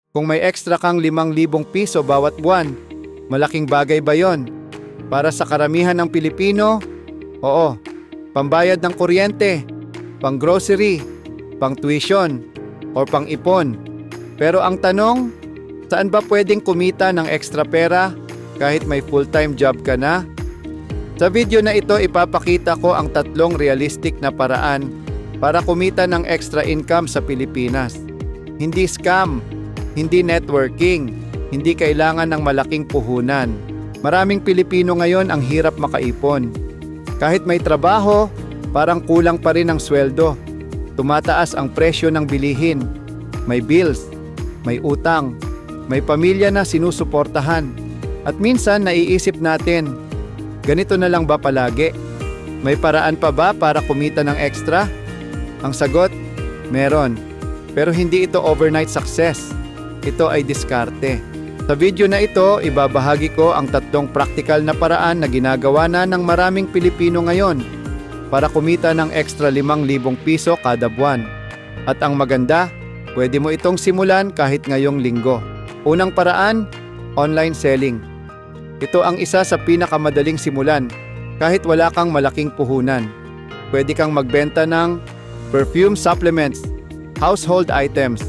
Kung may extra kang 5,000 piso bawat buwan, malaking bagay ba yon? Para sa karamihan ng Pilipino, oo. Pambayad ng kuryente, pang grocery, pang tuition, o pang ipon. Pero ang tanong, saan ba pwedeng kumita ng extra pera kahit may full-time job ka na? Sa video na ito, ipapakita ko ang 3 realistic na paraan para kumita ng extra income sa Pilipinas. Hindi scam, hindi networking, hindi kailangan ng malaking puhunan. Maraming Pilipino ngayon ang hirap makaipon. Kahit may trabaho, parang kulang pa rin ang sweldo. Tumataas ang presyo ng bilihin. May bills, may utang, may pamilya na sinusuportahan. At minsan naiisip natin, ganito na lang ba palagi? May paraan pa ba para kumita ng extra? Ang sagot, meron. Pero hindi ito overnight success. Ito ay diskarte. Sa video na ito, ibabahagi ko ang 3 praktikal na paraan na ginagawa na ng maraming Pilipino ngayon para kumita ng extra 5,000 piso kada buwan. At ang maganda, pwede mo itong simulan kahit ngayong linggo. Unang paraan, online selling. Ito ang isa sa pinakamadaling simulan kahit wala kang malaking puhunan. Pwede kang magbenta ng perfume supplements, household items,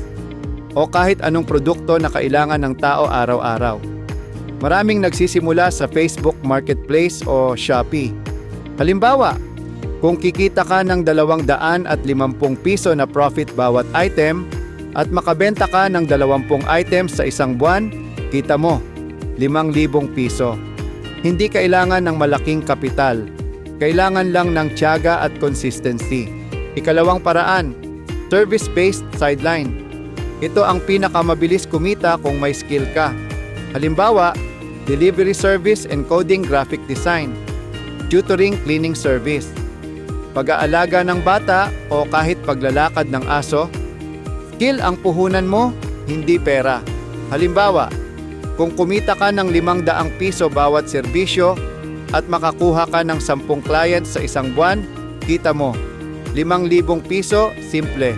o kahit anong produkto na kailangan ng tao araw-araw. Maraming nagsisimula sa Facebook Marketplace o Shopee. Halimbawa, kung kikita ka ng 250 piso na profit bawat item at makabenta ka ng 20 items sa isang buwan, kita mo, 5,000 piso. Hindi kailangan ng malaking kapital. Kailangan lang ng tiyaga at consistency. Ikalawang paraan, service-based sideline. Ito ang pinakamabilis kumita kung may skill ka. Halimbawa, delivery service and coding graphic design, tutoring cleaning service, pag-aalaga ng bata o kahit paglalakad ng aso. Skill ang puhunan mo, hindi pera. Halimbawa, kung kumita ka ng 500 piso bawat serbisyo at makakuha ka ng 10 clients sa isang buwan, kita mo, 5,000 piso, simple,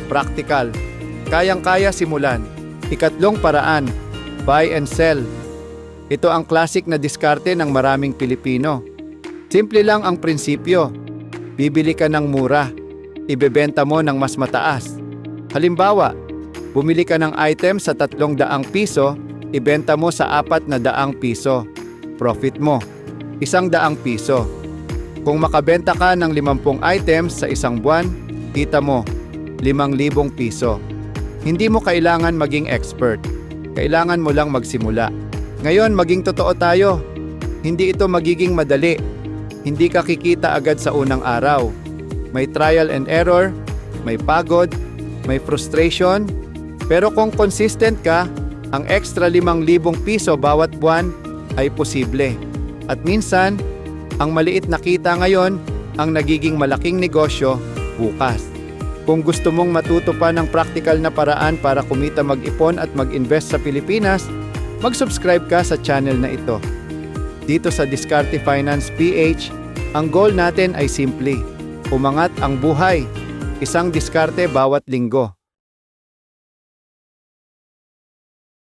practical. Kayang-kaya simulan. Ikatlong paraan, buy and sell. Ito ang classic na diskarte ng maraming Pilipino. Simple lang ang prinsipyo. Bibili ka ng mura, ibebenta mo ng mas mataas. Halimbawa, bumili ka ng item sa 300 piso, ibenta mo sa 400 piso. Profit mo, 100 piso. Kung makabenta ka ng 50 items sa isang buwan, kita mo, 5,000 piso. Hindi mo kailangan maging expert. Kailangan mo lang magsimula. Ngayon, maging totoo tayo. Hindi ito magiging madali. Hindi ka kikita agad sa unang araw. May trial and error, may pagod, may frustration. Pero kung consistent ka, ang extra 5,000 piso bawat buwan ay posible. At minsan, ang maliit na kita ngayon ang nagiging malaking negosyo bukas. Kung gusto mong matuto pa ng practical na paraan para kumita, mag-ipon at mag-invest sa Pilipinas, mag-subscribe ka sa channel na ito. Dito sa Diskarte Finance PH, ang goal natin ay simple, umangat ang buhay, isang diskarte bawat linggo.